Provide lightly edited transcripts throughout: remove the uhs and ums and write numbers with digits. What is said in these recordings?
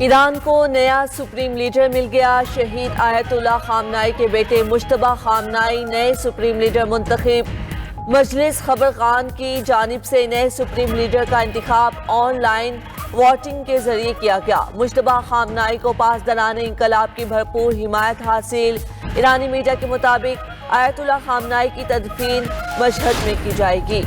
ایران کو نیا supreme leader مل گیا۔ شہید آیت اللہ خامنائی کے بیٹے مجتبیٰ خامنائی نئے سپریم لیڈر منتخب۔ مجلس خبرگان کی جانب سے نئے سپریم لیڈر کا انتخاب آن لائن ووٹنگ کے ذریعے کیا گیا۔ مجتبیٰ خامنائی کو پاسداران انقلاب کی بھرپور حمایت حاصل۔ ایرانی میڈیا کے مطابق آیت اللہ خامنائی کی تدفین مشہد میں کی جائے گی۔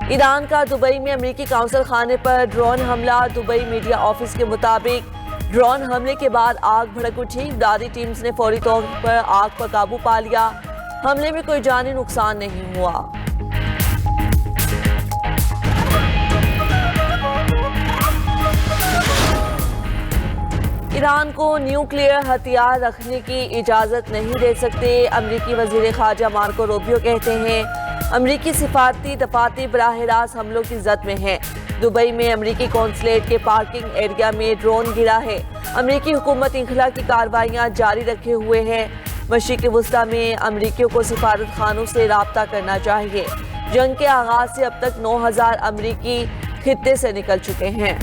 ایران کا دبئی میں امریکی قونصل خانے پر ڈرون حملہ۔ دبئی میڈیا آفس کے مطابق ڈرون حملے کے بعد آگ بھڑک اٹھی۔ امدادی ٹیمز نے فوری طور پر آگ پر قابو پا لیا۔ حملے میں کوئی جانی نقصان نہیں ہوا۔ ایران کو نیوکلیئر ہتھیار رکھنے کی اجازت نہیں دے سکتے، امریکی وزیر خارجہ مارکو روبیو کہتے ہیں۔ امریکی سفارتی دفاتر براہ راست حملوں کی زد میں ہیں۔ دبئی میں امریکی قونصلیٹ کے پارکنگ ایریا میں ڈرون گرا ہے۔ امریکی حکومت انخلا کی کارروائیاں جاری رکھے ہوئے ہے۔ مشرق وسطی میں امریکیوں کو سفارت خانوں سے رابطہ کرنا چاہیے۔ جنگ کے آغاز سے اب تک 9000 امریکی خطے سے نکل چکے ہیں۔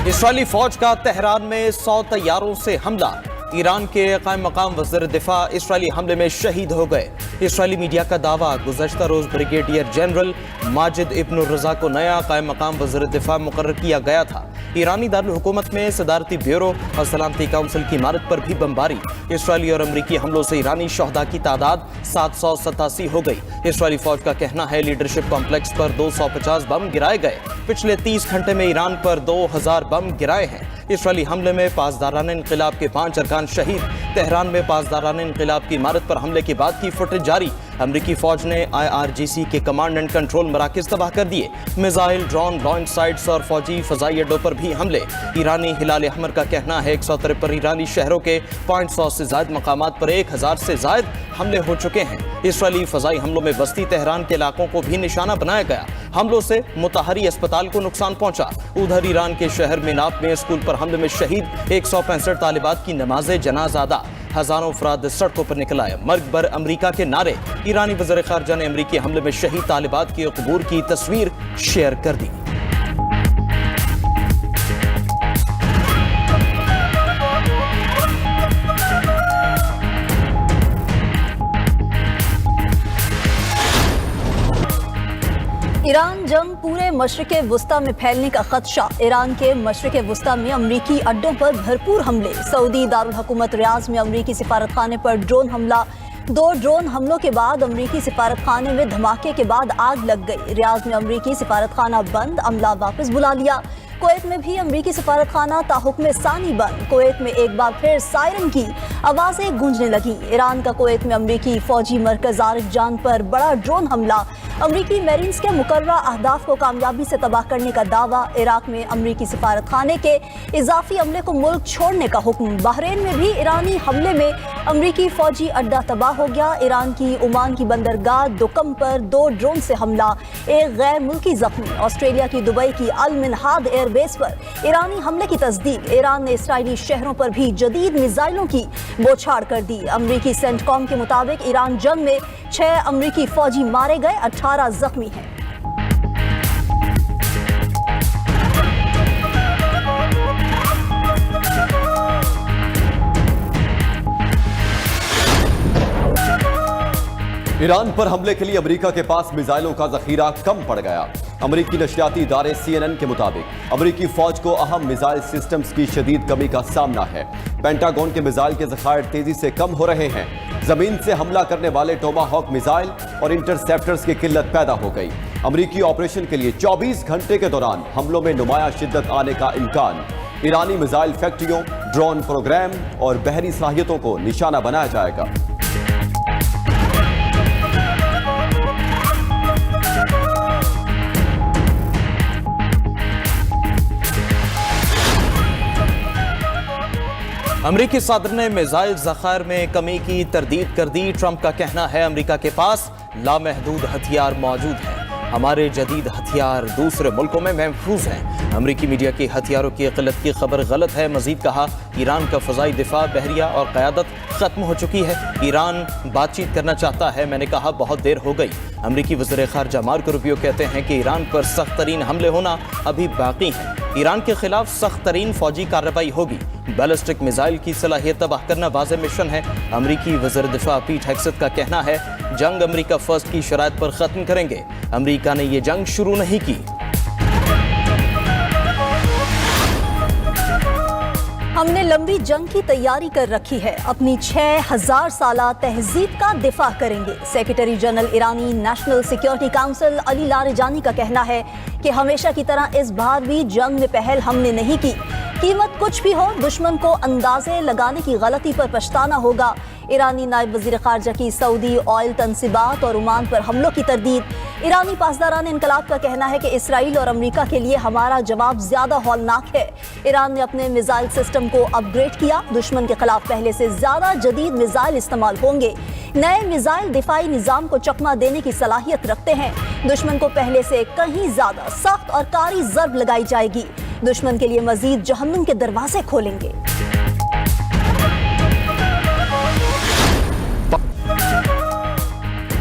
اسرائیلی فوج کا تہران میں 100 طیاروں سے حملہ۔ ایران کے قائم مقام وزیر دفاع اسرائیلی حملے میں شہید ہو گئے۔ اسرائیلی میڈیا کا دعویٰ، گزشتہ روز بریگیڈیئر جنرل ماجد ابن الرضا کو نیا قائم مقام وزیر دفاع مقرر کیا گیا تھا۔ ایرانی دارالحکومت میں صدارتی بیورو اور سلامتی کونسل کی عمارت پر بھی بمباری۔ اسرائیلی اور امریکی حملوں سے ایرانی شہداء کی تعداد 787 ہو گئی۔ اسرائیلی فوج کا کہنا ہے لیڈرشپ کمپلیکس پر 250 بم گرائے گئے۔ پچھلے 30 گھنٹے میں ایران پر 2000 بم گرائے ہیں۔ اسرائیلی حملے میں پاسداران انقلاب کے 5 ارکان شہید۔ تہران میں پاسداران انقلاب کی عمارت پر حملے کے بعد کی فوٹیج جاری۔ امریکی فوج نے IRGC کے کمانڈ اینڈ کنٹرول مراکز تباہ کر دیے۔ میزائل، ڈرون لانچ سائٹس اور فوجی فضائی اڈوں پر بھی حملے۔ ایرانی ہلال احمر کا کہنا ہے 153 ایرانی شہروں کے 500 سے زائد مقامات پر 1000 سے زائد حملے ہو چکے ہیں۔ اسرائیلی فضائی حملوں میں وسطی تہران کے علاقوں کو بھی نشانہ بنایا گیا۔ حملوں سے متحری اسپتال کو نقصان پہنچا۔ ادھر ایران کے شہر میناپ میں اسکول پر حملے میں شہید 165 طالبات کی نماز جنازہ ادا۔ ہزاروں افراد سڑکوں پر نکل آئے۔ مرگ بر امریکہ کے نعرے۔ ایرانی وزیر خارجہ نے امریکی حملے میں شہید طالبات کی قبور کی تصویر شیئر کر دی۔ ایران جنگ پورے مشرق وسطی میں پھیلنے کا خدشہ۔ ایران کے مشرق وسطی میں امریکی اڈوں پر بھرپور حملے۔ سعودی دارالحکومت ریاض میں امریکی سفارت خانے پر ڈرون حملہ۔ 2 ڈرون حملوں کے بعد امریکی سفارت خانے میں دھماکے کے بعد آگ لگ گئی۔ ریاض میں امریکی سفارت خانہ بند، عملہ واپس بلا لیا۔ کویت میں بھی امریکی سفارت خانہ تاحکم ثانی بند۔ کویت میں ایک بار پھر سائرن کی آوازیں گونجنے لگیں۔ ایران کا کویت میں امریکی فوجی مرکز عارف جان پر بڑا ڈرون حملہ۔ امریکی میرینز کے مقررہ اہداف کو کامیابی سے تباہ کرنے کا دعویٰ۔ عراق میں امریکی سفارت خانے کے اضافی عملے کو ملک چھوڑنے کا حکم۔ بحرین میں بھی ایرانی حملے میں امریکی فوجی اڈہ تباہ ہو گیا۔ ایران کی عمان کی بندرگاہ دکم پر 2 ڈرون سے حملہ، ایک غیر ملکی زخمی۔ آسٹریلیا کی دبئی کی المنہاد ایئر بیس پر ایرانی حملے کی تصدیق۔ ایران نے اسرائیلی شہروں پر بھی جدید میزائلوں کی بوچھاڑ کر دی۔ امریکی سینٹ کام کے مطابق ایران جنگ میں 6 امریکی فوجی مارے گئے، 18 زخمی ہیں۔ ایران پر حملے کے لیے امریکہ کے پاس میزائلوں کا ذخیرہ کم پڑ گیا۔ امریکی نشریاتی ادارے CNN کے مطابق امریکی فوج کو اہم میزائل سسٹمز کی شدید کمی کا سامنا ہے۔ پینٹاگون کے میزائل کے ذخائر تیزی سے کم ہو رہے ہیں۔ زمین سے حملہ کرنے والے ٹوما ہاک میزائل اور انٹرسیپٹرز کی قلت پیدا ہو گئی۔ امریکی آپریشن کے لیے 24 گھنٹے کے دوران حملوں میں نمایاں شدت آنے کا امکان۔ ایرانی میزائل فیکٹریوں، ڈرون پروگرام اور بحری صلاحیتوں کو نشانہ بنایا جائے گا۔ امریکی صدر نے میزائل ذخائر میں کمی کی تردید کر دی۔ ٹرمپ کا کہنا ہے امریکہ کے پاس لامحدود ہتھیار موجود ہیں۔ ہمارے جدید ہتھیار دوسرے ملکوں میں محفوظ ہیں۔ امریکی میڈیا کی ہتھیاروں کی قلت کی خبر غلط ہے۔ مزید کہا ایران کا فضائی دفاع، بحریہ اور قیادت ختم ہو چکی ہے۔ ایران بات چیت کرنا چاہتا ہے، میں نے کہا بہت دیر ہو گئی۔ امریکی وزیر خارجہ مارکو روبیو کہتے ہیں کہ ایران پر سخت ترین حملے ہونا ابھی باقی ہیں۔ ईरान के खिलाफ सख्त तरीन फौजी कार्रवाई होगी। बैलिस्टिक मिसाइल की सलाहियत तबाह करना वाज़ेह मिशन है। अमरीकी वज़ीर दिफा पीट हेग्सेथ का कहना है जंग अमरीका फर्स्ट की शराइत पर ख़त्म करेंगे। अमरीका ने ये जंग शुरू नहीं की। हमने लंबी जंग की तैयारी कर रखी है, अपनी 6000 साला तहजीब का दिफा करेंगे। सेक्रेटरी जनरल ईरानी national security council Ali Larijani का कहना है कि हमेशा की तरह इस बार भी जंग में पहल हमने नहीं की। कीमत कुछ भी हो, दुश्मन को अंदाजे लगाने की गलती पर पछताना होगा। ईरानी नायब वजीर खारजा की सऊदी ऑयल तनसीबात और ओमान पर हमलों की तरदीद। ईरानी पासदारान इनकलाब का कहना है कि इसराइल और अमरीका के लिए हमारा जवाब ज्यादा हौलनाक है। ईरान ने अपने मिसाइल सिस्टम को अपग्रेड किया। दुश्मन के खिलाफ पहले से ज्यादा जदीद मिसाइल इस्तेमाल होंगे। नए मिसाइल दिफाई निजाम को चकमा देने की सलाहियत रखते हैं। दुश्मन को पहले से कहीं ज्यादा सख्त और कारी जर्ब लगाई जाएगी। दुश्मन के लिए मजीद जहन्नुम के दरवाजे खोलेंगे।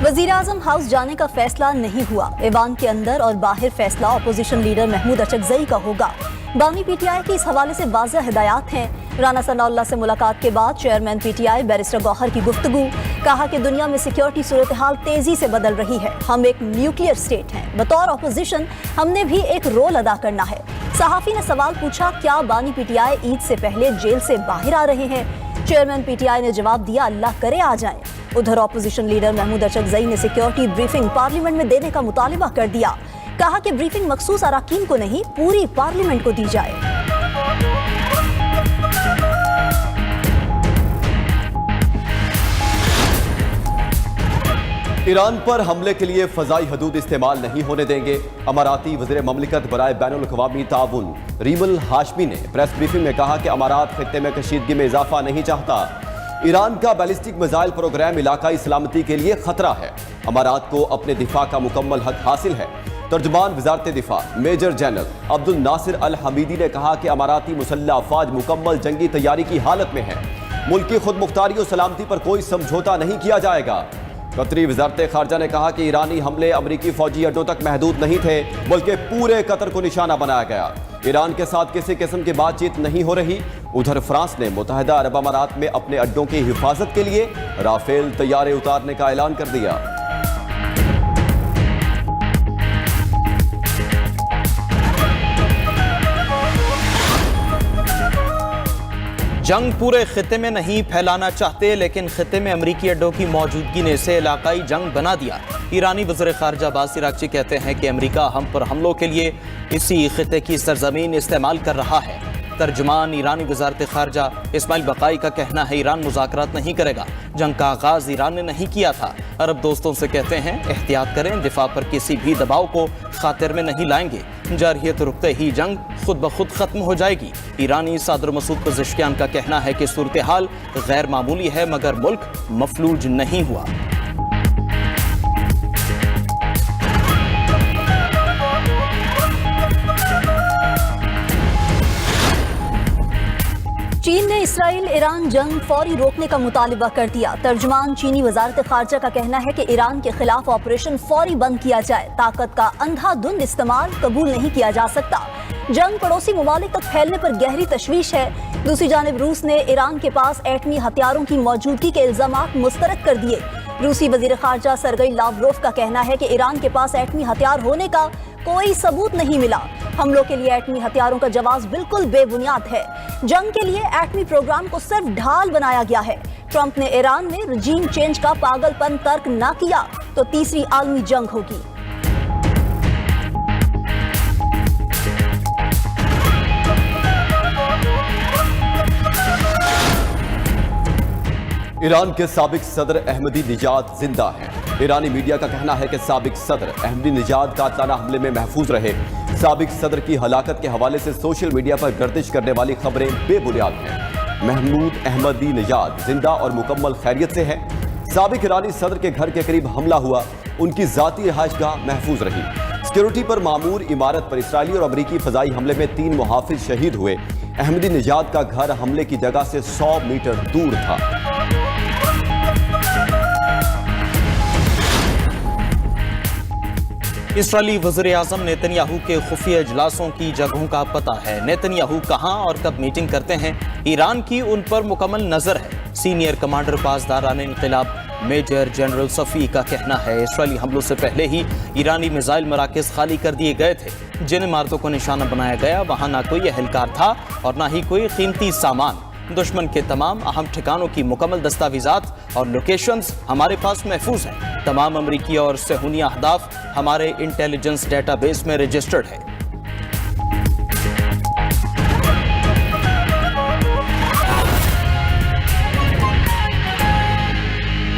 वजीर आजम हाउस जाने का फैसला नहीं हुआ। ऐवान के अंदर और बाहर फैसला अपोजिशन लीडर महमूद अचकजई का होगा। बानी पीटीआई की इस हवाले से वाज़ेह हिदायत हैं। राना सनाउल्लाह से मुलाकात के बाद चेयरमैन पीटीआई बैरिस्टर गौहर की गुफ्तगू। कहा कि दुनिया में सिक्योरिटी सूरत हाल तेजी से बदल रही है। हम एक न्यूक्लियर स्टेट हैं। बतौर अपोजिशन हमने भी एक रोल अदा करना है। सहाफी ने सवाल पूछा, क्या बानी पीटीआई ईद से पहले जेल से बाहर आ रहे हैं? चेयरमैन पीटीआई ने जवाब दिया, अल्लाह करे आ जाएं। उधर अपोजिशन लीडर महमूद अचकजई ने सिक्योरिटी ब्रीफिंग पार्लियामेंट में देने का मुतालिबा कर दिया। कहा कि ब्रीफिंग मखसूस अराकीन को नहीं, पूरी पार्लियामेंट को दी जाए। ईरान पर हमले के लिए फजाई हदूद इस्तेमाल नहीं होने देंगे। अमाराती वज़ीर ममलिकत बराए बैनुल अक़वामी ताउन रीमल हाशमी ने प्रेस ब्रीफिंग में कहा कि अमारात खित्ते में कशीदगी में इजाफा नहीं चाहता। ईरान का बैलिस्टिक मिसाइल प्रोग्राम इलाकाई सलामती के लिए खतरा है। अमारात को अपने दिफा का मुकम्मल हक हासिल है। तर्जुमान वजारत दिफा मेजर जनरल अब्दुल नासिर अल हमीदी ने कहा कि अमाराती मुसल्लह अफवाज मुकम्मल जंगी तैयारी की हालत में है। मुल्क की खुद मुख्तारी और सलामती पर कोई समझौता नहीं किया जाएगा। कतरी वजारत खारजा ने कहा कि ईरानी हमले अमरीकी फौजी अड्डों तक महदूद नहीं थे, बल्कि पूरे कतर को निशाना बनाया गया। ईरान के साथ किसी किस्म की बातचीत नहीं हो रही। उधर फ्रांस ने मुत्तहिदा अरब अमारात में अपने अड्डों की हिफाजत के लिए राफेल तैयारे उतारने का ऐलान कर दिया। जंग पूरे खित्ते में नहीं फैलाना चाहते, लेकिन खित्ते में अमरीकी अड्डों की मौजूदगी ने इसे इलाकाई जंग बना दिया। ईरानी वज़ीर खारजा बासिर इराक़ची कहते हैं कि अमरीका हम पर हमलों के लिए इसी खित्ते की सरजमीन इस्तेमाल कर रहा है। तर्जुमान ईरानी वज़ारत खारजा इस्माइल बकाई का कहना है ईरान मुज़ाकरात नहीं करेगा। जंग का आगाज़ ईरान ने नहीं किया था। अरब दोस्तों से कहते हैं एहतियात करें, दिफा पर किसी भी दबाव को खातिर में नहीं लाएंगे। जारहियत रुकते ही जंग खुद ब खुद ख़त्म हो जाएगी। ईरानी सदर मसूद पज़ेश्कियान का कहना है कि सूरत हाल गैर मामूली है, मगर मुल्क मफलूज नहीं हुआ। चीन ने इसराइल ईरान जंग फौरी रोकने का मुतालिबा कर दिया। तर्जुमान चीनी वजारत खारजा का कहना है कि ईरान के खिलाफ ऑपरेशन फौरी बंद किया जाए। ताकत का अंधाधुंध इस्तेमाल कबूल नहीं किया जा सकता। जंग पड़ोसी ममालिक तक फैलने पर गहरी तशवीश है। दूसरी जानिब रूस ने ईरान के पास एटमी हथियारों की मौजूदगी के इल्जामात मुस्तरद कर दिए। रूसी वजीर खारजा सरगई लावरोव का कहना है कि ईरान के पास एटमी हथियार होने का कोई सबूत नहीं मिला। हमलों के लिए एटमी हथियारों का जवाब बिल्कुल बेबुनियाद है। जंग के लिए एटमी प्रोग्राम को सिर्फ ढाल बनाया गया है। ट्रंप ने ईरान में रजीम चेंज का पागलपन तर्क ना किया तो तीसरी आलमी जंग होगी। ईरान के साबिक सदर अहमदी निजाद जिंदा हैं। ईरानी मीडिया का कहना है कि साबिक सदर अहमदी निजाद कातलाना हमले में महफूज रहे। साबिक सदर की हलाकत के हवाले से सोशल मीडिया पर गर्दिश करने वाली खबरें बेबुनियाद हैं। महमूद अहमदी निजाद जिंदा और मुकम्मल खैरियत से है। साबिक ईरानी सदर के घर के करीब हमला हुआ, उनकी जाती रिहाइशगाह महफूज रही। सिक्योरिटी पर मामूर इमारत पर इसराइली और अमरीकी फजाई हमले में 3 मुहाफिज शहीद हुए। अहमदी निजाद का घर हमले की जगह से 100 मीटर दूर था। इसराइली वज़ीर-ए-आज़म नेतन्याहू के खुफिया इजलासों की जगहों का पता है। नेतन्याहू कहां और कब मीटिंग करते हैं, ईरान की उन पर मुकम्मल नजर है। Senior commander पासदारान इंक़िलाब major general Safi का कहना है इसराइली हमलों से पहले ही ईरानी मिसाइल मराकज़ खाली कर दिए गए थे। जिन इमारतों को निशाना बनाया गया वहां ना कोई एहलकार था और ना ही कोई कीमती सामान। दुश्मन के तमाम अहम ठिकानों की मुकम्मल दस्तावेज़ात और लोकेशंस हमारे पास महफूज हैं। तमाम अमरीकी और सहूनी अहदाफ हमारे इंटेलिजेंस डेटाबेस में रजिस्टर्ड है।